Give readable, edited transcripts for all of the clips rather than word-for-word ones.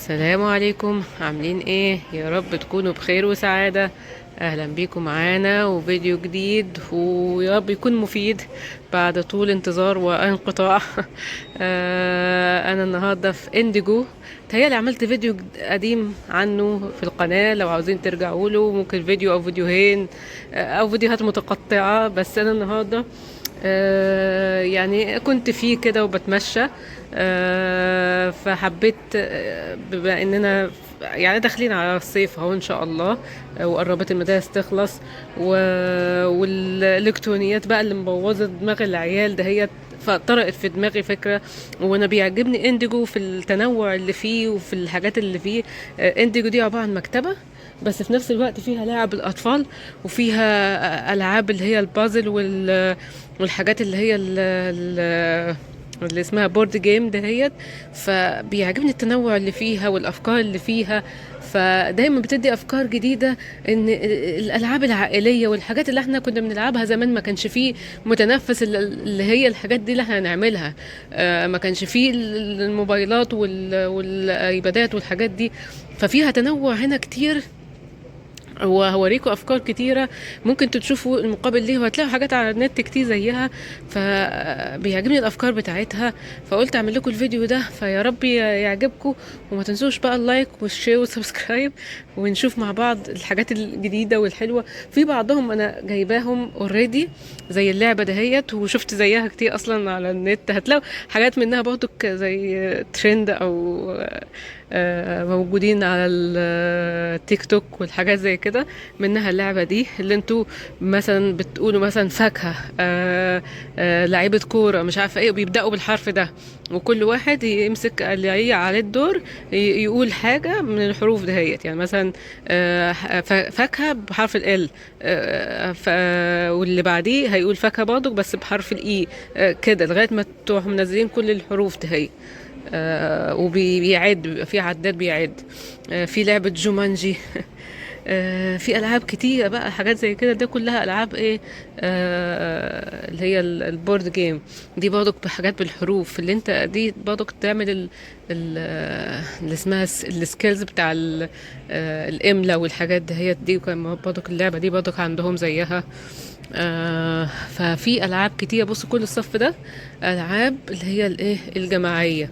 السلام عليكم، عاملين ايه؟ يا رب تكونوا بخير وسعادة. اهلا بيكم معانا وفيديو جديد، ويا رب يكون مفيد بعد طول انتظار وانقطاع. انا النهاردة في انديجو. تهيألي عملت فيديو قديم عنه في القناة، لو عاوزين ترجعوا له ممكن فيديو او فيديوهين، او فيديوهات متقطعة. بس انا النهاردة يعني كنت فيه كده وبتمشى. فحبيت، بما اننا يعني داخلين على الصيف اهو ان شاء الله، وقربت المدارس تخلص، والالكترونيات بقى اللي مبوظه دماغ العيال دهيت. فطرقت في دماغي فكرة، وانا بيعجبني انديجو في التنوع اللي فيه وفي الحاجات اللي فيه. انديجو دي عبارة عن مكتبة، بس في نفس الوقت فيها لعب الأطفال، وفيها ألعاب اللي هي البازل والحاجات اللي هي اللي اسمها بورد جيم دهيت. فبيعجبني التنوع اللي فيها والافكار اللي فيها، فدايما بتدي افكار جديده. ان الالعاب العائليه والحاجات اللي احنا كنا بنلعبها زمان ما كانش فيه متنفس اللي هي الحاجات دي اللي احنا هنعملها. ما كانش فيه الموبايلات والايبادات والحاجات دي. ففيها تنوع هنا كتير، وهوريكم افكار كتيره ممكن تشوفوا المقابل ليه، وهتلاقوا حاجات على النت كتير زيها. فبيعجبني الافكار بتاعتها، فقلت اعمل لكم الفيديو ده، فيا رب يعجبكم. وما تنسوش بقى اللايك والشير والسبسكرايب، ونشوف مع بعض الحاجات الجديده والحلوه. في بعضهم انا جايباهم اوريدي، زي اللعبه دهيت، وشفت زيها كتير اصلا على النت. هتلاقوا حاجات منها برضو زي ترند، او موجودين على التيك توك والحاجات زي كده. منها اللعبة دي اللي انتوا مثلا بتقولوا مثلا فاكهة، لعيبة كورة، مش عارفة ايه، بيبدأوا بالحرف ده، وكل واحد يمسك اللي عليه الدور يقول حاجة من الحروف دهيت. يعني مثلا فاكهة بحرف ال، واللي بعديه هيقول فاكهة برضه بس بحرف الاي، كده لغاية ما تروحوا منزلين كل الحروف دهيت. وبيعد، بيبقى في عداد بيعد. في لعبة جومانجي. في ألعاب كتير بقى، حاجات زي كده. ده كلها ألعاب ايه؟ اللي هي البورد جيم. دي برضك بحاجات بالحروف، اللي انت دي برضك تعمل اللي اسمها السكيلز بتاع الإملا والحاجات دي. وكان برضك اللعبة دي برضك عندهم زيها. ففي ألعاب كتير. بص، كل الصف ده ألعاب اللي هي الايه الجماعية.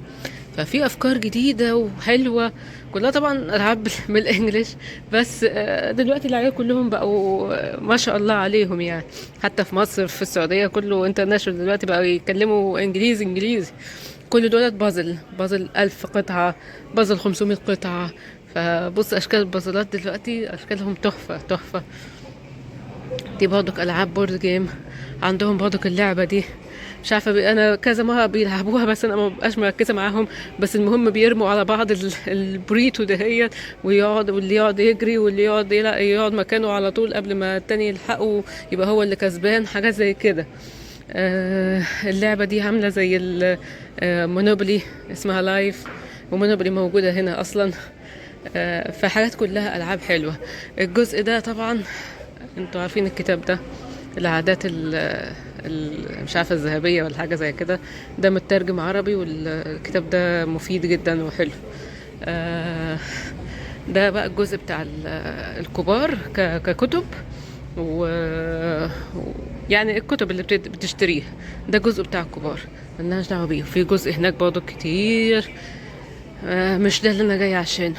ففي افكار جديده وحلوه، كلها طبعا العاب بالانجلش. بس دلوقتي العيال كلهم بقوا ما شاء الله عليهم يعني. حتى في مصر، في السعوديه، كله انترناشونال دلوقتي، بقوا يتكلموا انجليزي انجليزي. كل دولت بازل 1000 قطعه، بازل 500 قطعه. فبص، اشكال البازلات دلوقتي اشكالهم تحفه تحفه. دي برضك العاب بورد جيم. عندهم برضك اللعبه دي، مش عارفه انا كذا مره بيلعبوها، بس انا ما ببقاش مركزه معاهم. بس المهم بيرموا على بعض البريتو دهيت، واللي يقعد يجري، واللي يقعد مكانه على طول قبل ما التاني يلحقه، يبقى هو اللي كسبان، حاجات زي كده. اللعبه دي عامله زي المونوبولي، اسمها لايف. ومونوبولي موجوده هنا اصلا. فحاجات كلها العاب حلوه. الجزء ده طبعا انتوا عارفين الكتاب ده، العادات مش عارفه الذهبيه ولا حاجه زي كده. ده مترجم عربي، والكتاب ده مفيد جدا وحلو. آه، ده بقى الجزء بتاع الكبار ككتب، و يعني الكتب اللي بتشتريها. ده جزء بتاع الكبار، ملناش دعوه بيه. في جزء هناك برضه كتير، مش ده اللي انا جاي عشانه.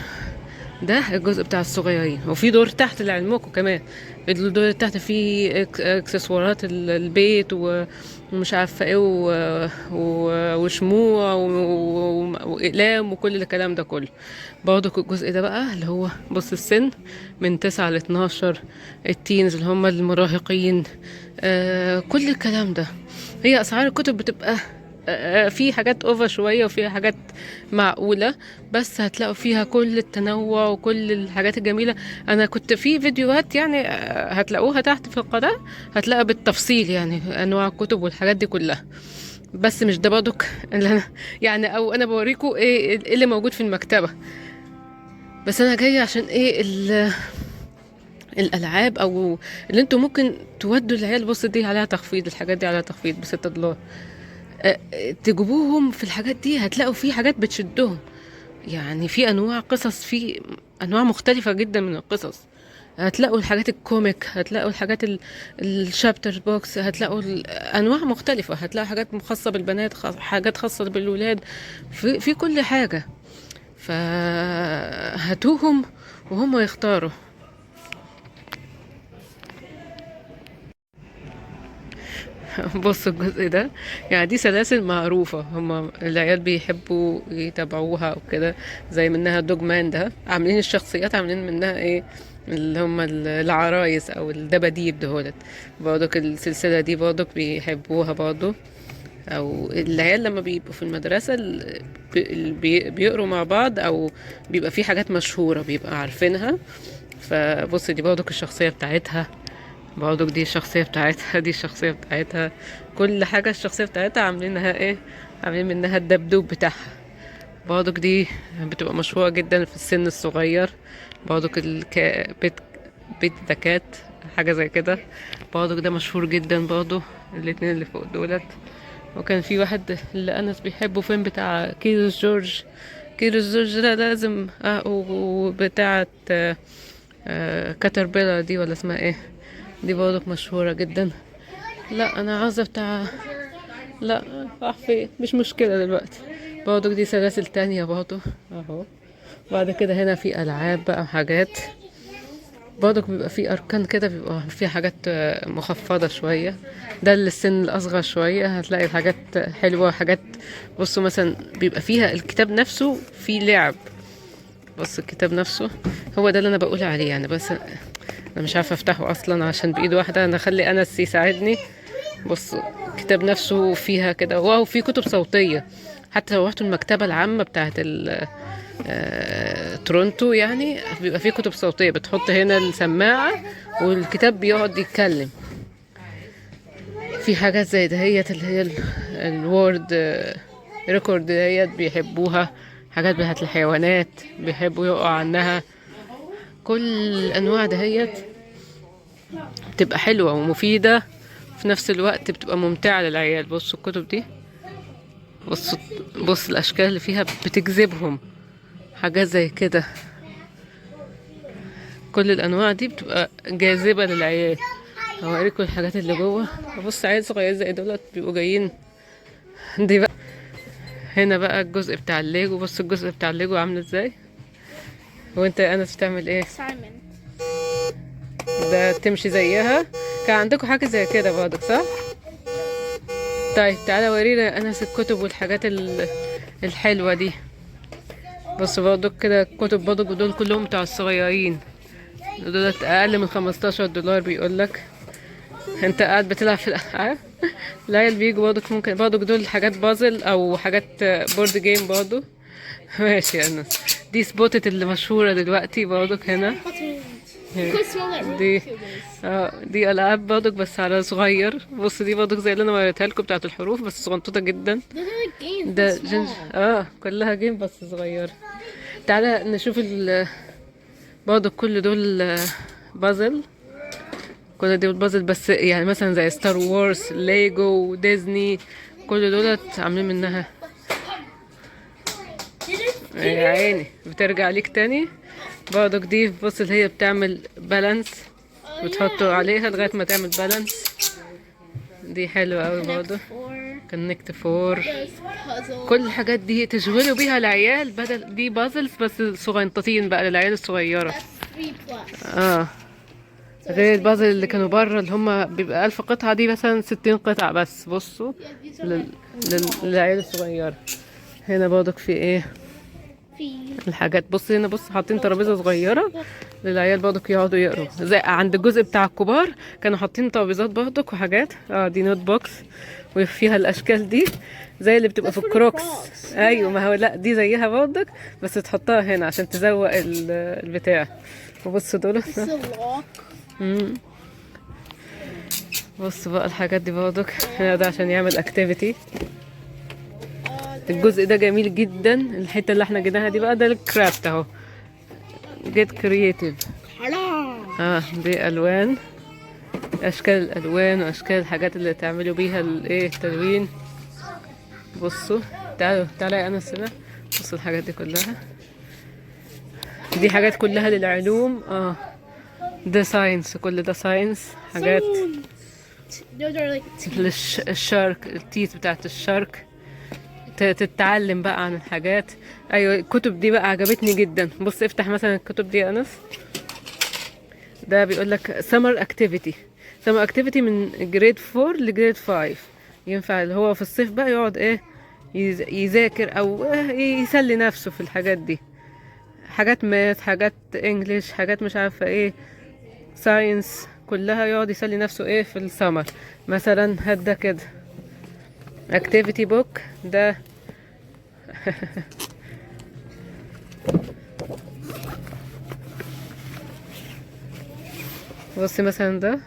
ده الجزء بتاع الصغيرين. وفي دور تحت لعلمكم كمان، الدور اللي تحت فيه اكسسوارات البيت، ومش عارفه ايه، وشموع واقلام وكل الكلام ده كله. برضه الجزء ده بقى اللي هو، بص، السن من 9 ل 12، التينز اللي هم المراهقين. كل الكلام ده. هي اسعار الكتب بتبقى في حاجات اوفر شوية، وفي حاجات معقولة، بس هتلاقوا فيها كل التنوع وكل الحاجات الجميلة. انا كنت في فيديوهات يعني، هتلاقوها تحت في القناة، هتلاقوا بالتفصيل يعني انواع الكتب والحاجات دي كلها. بس مش ده برضك اللي انا يعني، او انا بوريكم ايه اللي موجود في المكتبة. بس انا جاية عشان ايه الالعاب، او اللي انتوا ممكن تودوا العيال. بص، دي عليها تخفيض، الحاجات دي عليها تخفيض ب6 دولار. تجيبوهم في الحاجات دي، هتلاقوا في حاجات بتشدهم. يعني في انواع قصص، في انواع مختلفة جدا من القصص. هتلاقوا الحاجات الكوميك، هتلاقوا الحاجات الشابتر بوكس، هتلاقوا انواع مختلفة، هتلاقوا حاجات خاصة بالبنات، حاجات خاصة بالولاد، في كل حاجة. فهاتوهم وهم يختاروا. بص الجزء ده، يعني دي سلاسل معروفة، هما العيال بيحبوا يتابعوها وكده. زي منها دوج مان ده، عاملين الشخصيات عاملين منها ايه، اللي هما العرايس او الدباديب دهولت. برضك السلسلة دي برضك بيحبوها برضو. او العيال لما بيبقوا في المدرسة بيقروا مع بعض، او بيبقى في حاجات مشهورة بيبقى عارفينها. فبص دي برضك الشخصية بتاعتها، برضك دي الشخصية بتاعتها، دي الشخصية بتاعتها. كل حاجة الشخصية بتاعتها عاملينها ايه، عاملين منها الدبدوب بتاعها. برضك دي بتبقى مشهورة جدا في السن الصغير. برضك بيت ذكات، حاجة زي كده. برضك ده مشهور جدا برضو، الاتنين اللي فوق دولت. وكان في واحد اللي أنس بيحبه، فيلم بتاع كيروس جورج. كيروس جورج ده لازم وبتاعة كاتربيلا دي ولا اسمها ايه، دي برضك مشهورة جدا. لا انا عاوزة بتاع، لا راح فين، مش مشكلة دلوقتي. برضك دي سلاسل تانية برضو اهو. بعد كده هنا في العاب بقى وحاجات. برضك بيبقى في اركان كده، بيبقى في حاجات مخفضة شوية. ده للسن الاصغر شوية، هتلاقي الحاجات حلوة، حاجات. بصوا مثلا بيبقى فيها الكتاب نفسه في لعب. بص الكتاب نفسه هو ده اللي انا بقول عليه يعني. بس انا مش عارفه افتحه اصلا عشان بايد واحده، انا اخلي انس يساعدني. بص الكتاب نفسه فيها كده، واو في كتب صوتيه. حتى لو رحتوا المكتبه العامه بتاعه تورونتو يعني، بيبقى فيه كتب صوتيه، بتحط هنا السماعه والكتاب بيقعد يتكلم. في حاجات زي دهيت اللي هي الوورد ريكورد دهيت بيحبوها. حاجات بتاعت الحيوانات بيحبوا يقعوا عنها. كل الانواع دهيت بتبقى حلوة ومفيدة، في نفس الوقت بتبقى ممتعة للعيال. بصوا الكتب دي، بص الأشكال اللي فيها بتجذبهم، حاجات زي كده. كل الأنواع دي بتبقى جاذبة للعيال. هوريكم الحاجات اللي جوه. بص عيال صغير زي دولت بيبقوا جايين. دي بقى هنا بقى الجزء بتاع الليجو. بص الجزء بتاع الليجو عامل ازاي. وانت يا انس بتعمل ايه؟ ده تمشي زيها. كان عندكم حاجة زي كده برضه صح؟ طيب تعالى ورينا يا انس الكتب والحاجات الحلوة دي. بص برضه كده كتب برضه، دول كلهم بتاع الصغيرين. دول اقل من 15 دولار بيقولك. انت قاعد بتلعب في الالعاب. العيال بيجوا برضه، ممكن برضه دول حاجات بازل او حاجات بورد جيم برضه. ماشي يا انس. دي سبوتت اللي مشهورة دلوقتي برضه هنا. دي دي العاب برضك بس على صغير. بص دي برضك زي اللي انا وريتها لكم بتاعت الحروف، بس صغنطوطه جدا. ده جنج كلها جيم بس صغير. تعالى نشوف برضك كل دول بازل. كل دول بازل بس يعني مثلا زي ستار وورز، ليجو، ديزني، كل دولت عاملين منها. يا عيني بترجع ليك تاني. برضك دي بص اللي هي بتعمل بالانس، بتحطه عليها لغاية ما تعمل بالانس. دي حلوة اوي برضه. كونكت فور. كل الحاجات دي تشغلوا بيها العيال، بدل دي بازلز بس صغنطتين بقى للعيال الصغيرة. غير البازل اللي كانوا بره اللي هما بيبقى 1000 قطعة، دي مثلا 60 قطعة بس. بصوا للعيال الصغيرة. هنا برضك في ايه الحاجات. بص هنا، بص حاطين ترابيزه صغيره للعيال برضك يقعدوا يقروا. زي عند الجزء بتاع الكبار كانوا حاطين ترابيزات برضك وحاجات. دي نوت بوكس وفيها الاشكال دي زي اللي بتبقى في الكروكس. ايوه ما هو لا دي زيها برضك، بس تحطها هنا عشان تزوق البتاع. وبص دول. بص بقى الحاجات دي برضك هنا، ده عشان يعمل اكتيفيتي. الجزء ده جميل جدا. الحته اللي احنا جيناها دي بقى ده الكرافت اهو. جيت كرييتيف. دي الوان، اشكال الالوان واشكال الحاجات اللي تعملوا بيها الايه التلوين. بصوا تعالوا يا انس هنا. بصوا الحاجات دي كلها. دي حاجات كلها للعلوم. ده ساينس، كل ده ساينس، حاجات الشارك، التيث بتاعت الشارك، تتعلم بقى عن الحاجات. ايوه الكتب دي بقى عجبتني جدا. بص افتح مثلا الكتب دي يا انس. ده بيقول لك سمر اكتيفيتي، سمر اكتيفيتي من جريد 4 لجريد 5. ينفع اللي هو في الصيف بقى يقعد ايه يذاكر او يسلي نفسه في الحاجات دي. حاجات ماث، حاجات انجليش، حاجات مش عارفه ايه، ساينس، كلها يقعد يسلي نفسه ايه في السمر. مثلا هات ده كده activity book ده. بصي مثلا ده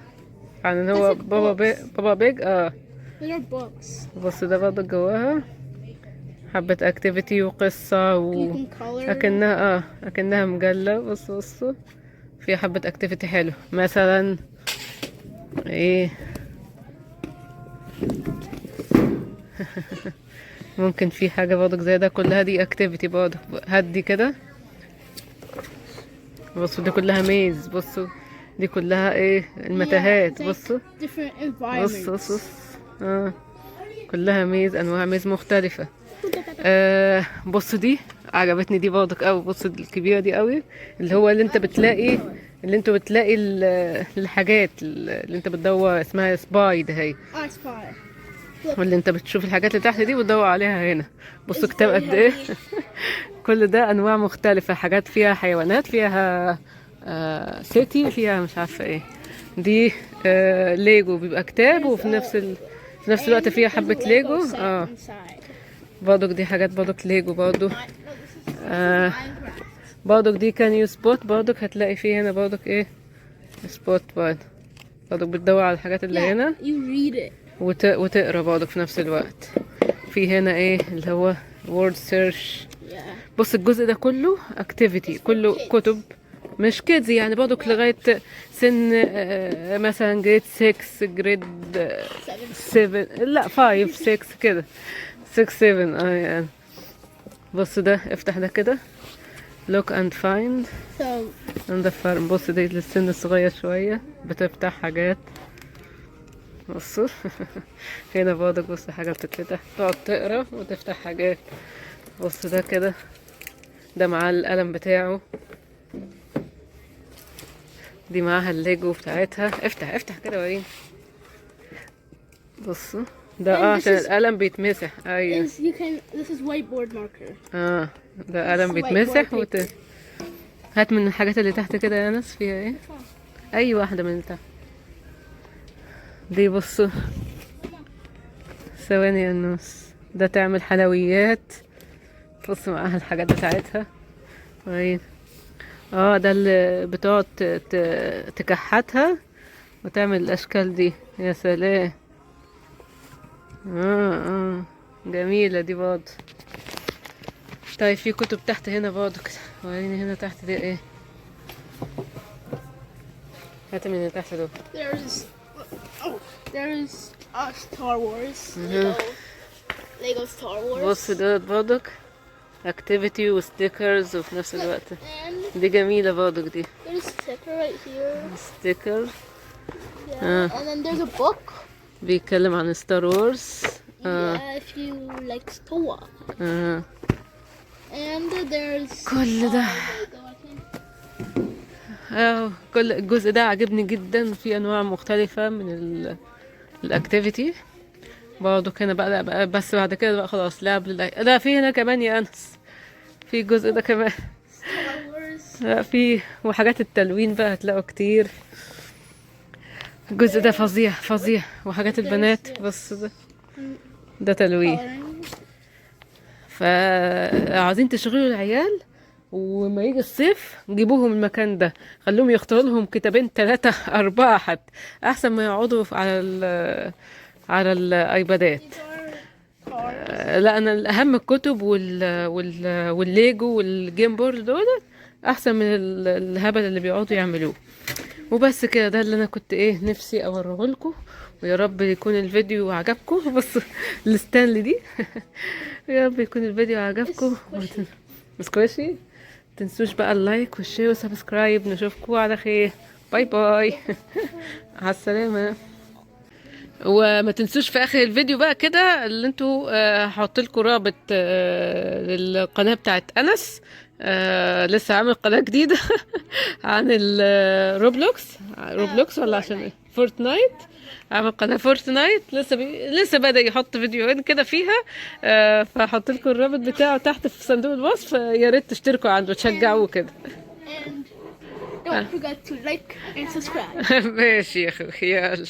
عن ان هو بابا بيج. بص ده برضه جواها حبة activity وقصة اكنها مجلة. بصوا فيها حبة activity حلو. مثلا ايه ممكن في حاجة برضه زي ده، كلها دي activity برضه. هدي كده. بصوا دي كلها ميز. بصوا دي كلها ايه المتاهات. بصوا بص كلها ميز، انواع ميز مختلفة. بصوا دي عجبتني دي برضك قوي. بصوا الكبيرة دي قوي، اللي هو اللي انتوا بتلاقي الحاجات اللي انت بتدور، اسمها سباي ده هي. واللي انت بتشوف الحاجات اللي تحت دي وتدور عليها هنا. بصوا كتاب قد ايه. كل ده انواع مختلفة، حاجات فيها حيوانات، فيها سيتي، فيها مش عارفة ايه. دي ليجو، بيبقى كتاب وفي نفس الوقت فيها حبة ليجو. برضك دي حاجات برضك ليجو برضو. برضك دي كان يو سبوت. برضك هتلاقي فيه هنا برضك ايه سبوت. برضك بتدور على الحاجات اللي هنا وتقرا برضك في نفس الوقت. في هنا ايه اللي هو word search. بص الجزء ده كله activity، كله كتب مش كيدز يعني، برضك لغاية سن مثلا جريد 6 جريد 7 لا 5 6 كده 6 7 يعني. بص ده افتح ده كده look and find and the farm. بص دي للسن الصغير شوية بتفتح حاجات. بصوا هنا برضك بص حاجة بتتفتح، تقعد تقرا وتفتح حاجات. بص ده كده، ده معاه القلم بتاعه، دي معاها الليجو بتاعتها. افتح كده وريني. بصوا ده عشان القلم بيتمسح. ايوه this is whiteboard marker. ده قلم بيتمسح هات من الحاجات اللي تحت كده يا ناس. فيها ايه؟ اي واحدة من اللي تحت دي. بصوا ثواني يا ناس، ده تعمل حلويات. بصوا معاها الحاجات بتاعتها. وين ده اللي بتقعد تكحتها وتعمل الاشكال دي. يا سلام. جميلة دي برضه. طيب في كتب تحت هنا برضه كده. وريني هنا تحت دي ايه. هات من اللي تحت دول. There's Star Wars. Lego Star Wars. بص دول برضه activity وستيكرز وفي نفس الوقت. دي جميلة برضه دي. There's a sticker right here. sticker. And then there's a book. بيتكلم عن ستار وورز. If you like Star Wars. And there's كل ده كل الجزء ده عجبني جدا. في انواع مختلفة من الاكتيفيتي برضه. هنا بقى بس بعد كده بقى خلاص لعب لا في هنا كمان يا انس، في الجزء ده كمان. في وحاجات التلوين بقى هتلاقوا كتير. الجزء ده فظيع. وحاجات البنات. بص ده تلوين. فعايزين تشغلوا العيال وما يجي الصيف جيبوهم المكان ده، خلوهم يختاروا لهم كتابين 3 4 حتى، احسن ما يقعدوا على الايبادات. لا انا الاهم الكتب والليجو والجيم بورد دول احسن من الهبل اللي بيقعدوا يعملوه. وبس كده، ده اللي انا كنت نفسي اوريه لكم. ويا رب يكون الفيديو عجبكم. بص الستانلي دي. يا رب يكون الفيديو عجبكم. سكويشي تنسوش بقى اللايك والشير وسبسكرايب. نشوفكم على خير. باي باي. على السلامة. وما تنسوش في اخر الفيديو بقى كده اللي انتوا هحط لكم رابط للقناة بتاعت انس. لسه عامل قناة جديدة عن روبلوكس ولا عشان ايه؟ فورتنايت. عامل قناة فورتنايت لسه بدأ يحط فيديوهين كده فيها. فهحط لكم الرابط بتاعه تحت في صندوق الوصف. يا ريت تشتركوا عنده تشجعوه كده. And don't forget to like and subscribe. ماشي يا اخوي، يلا.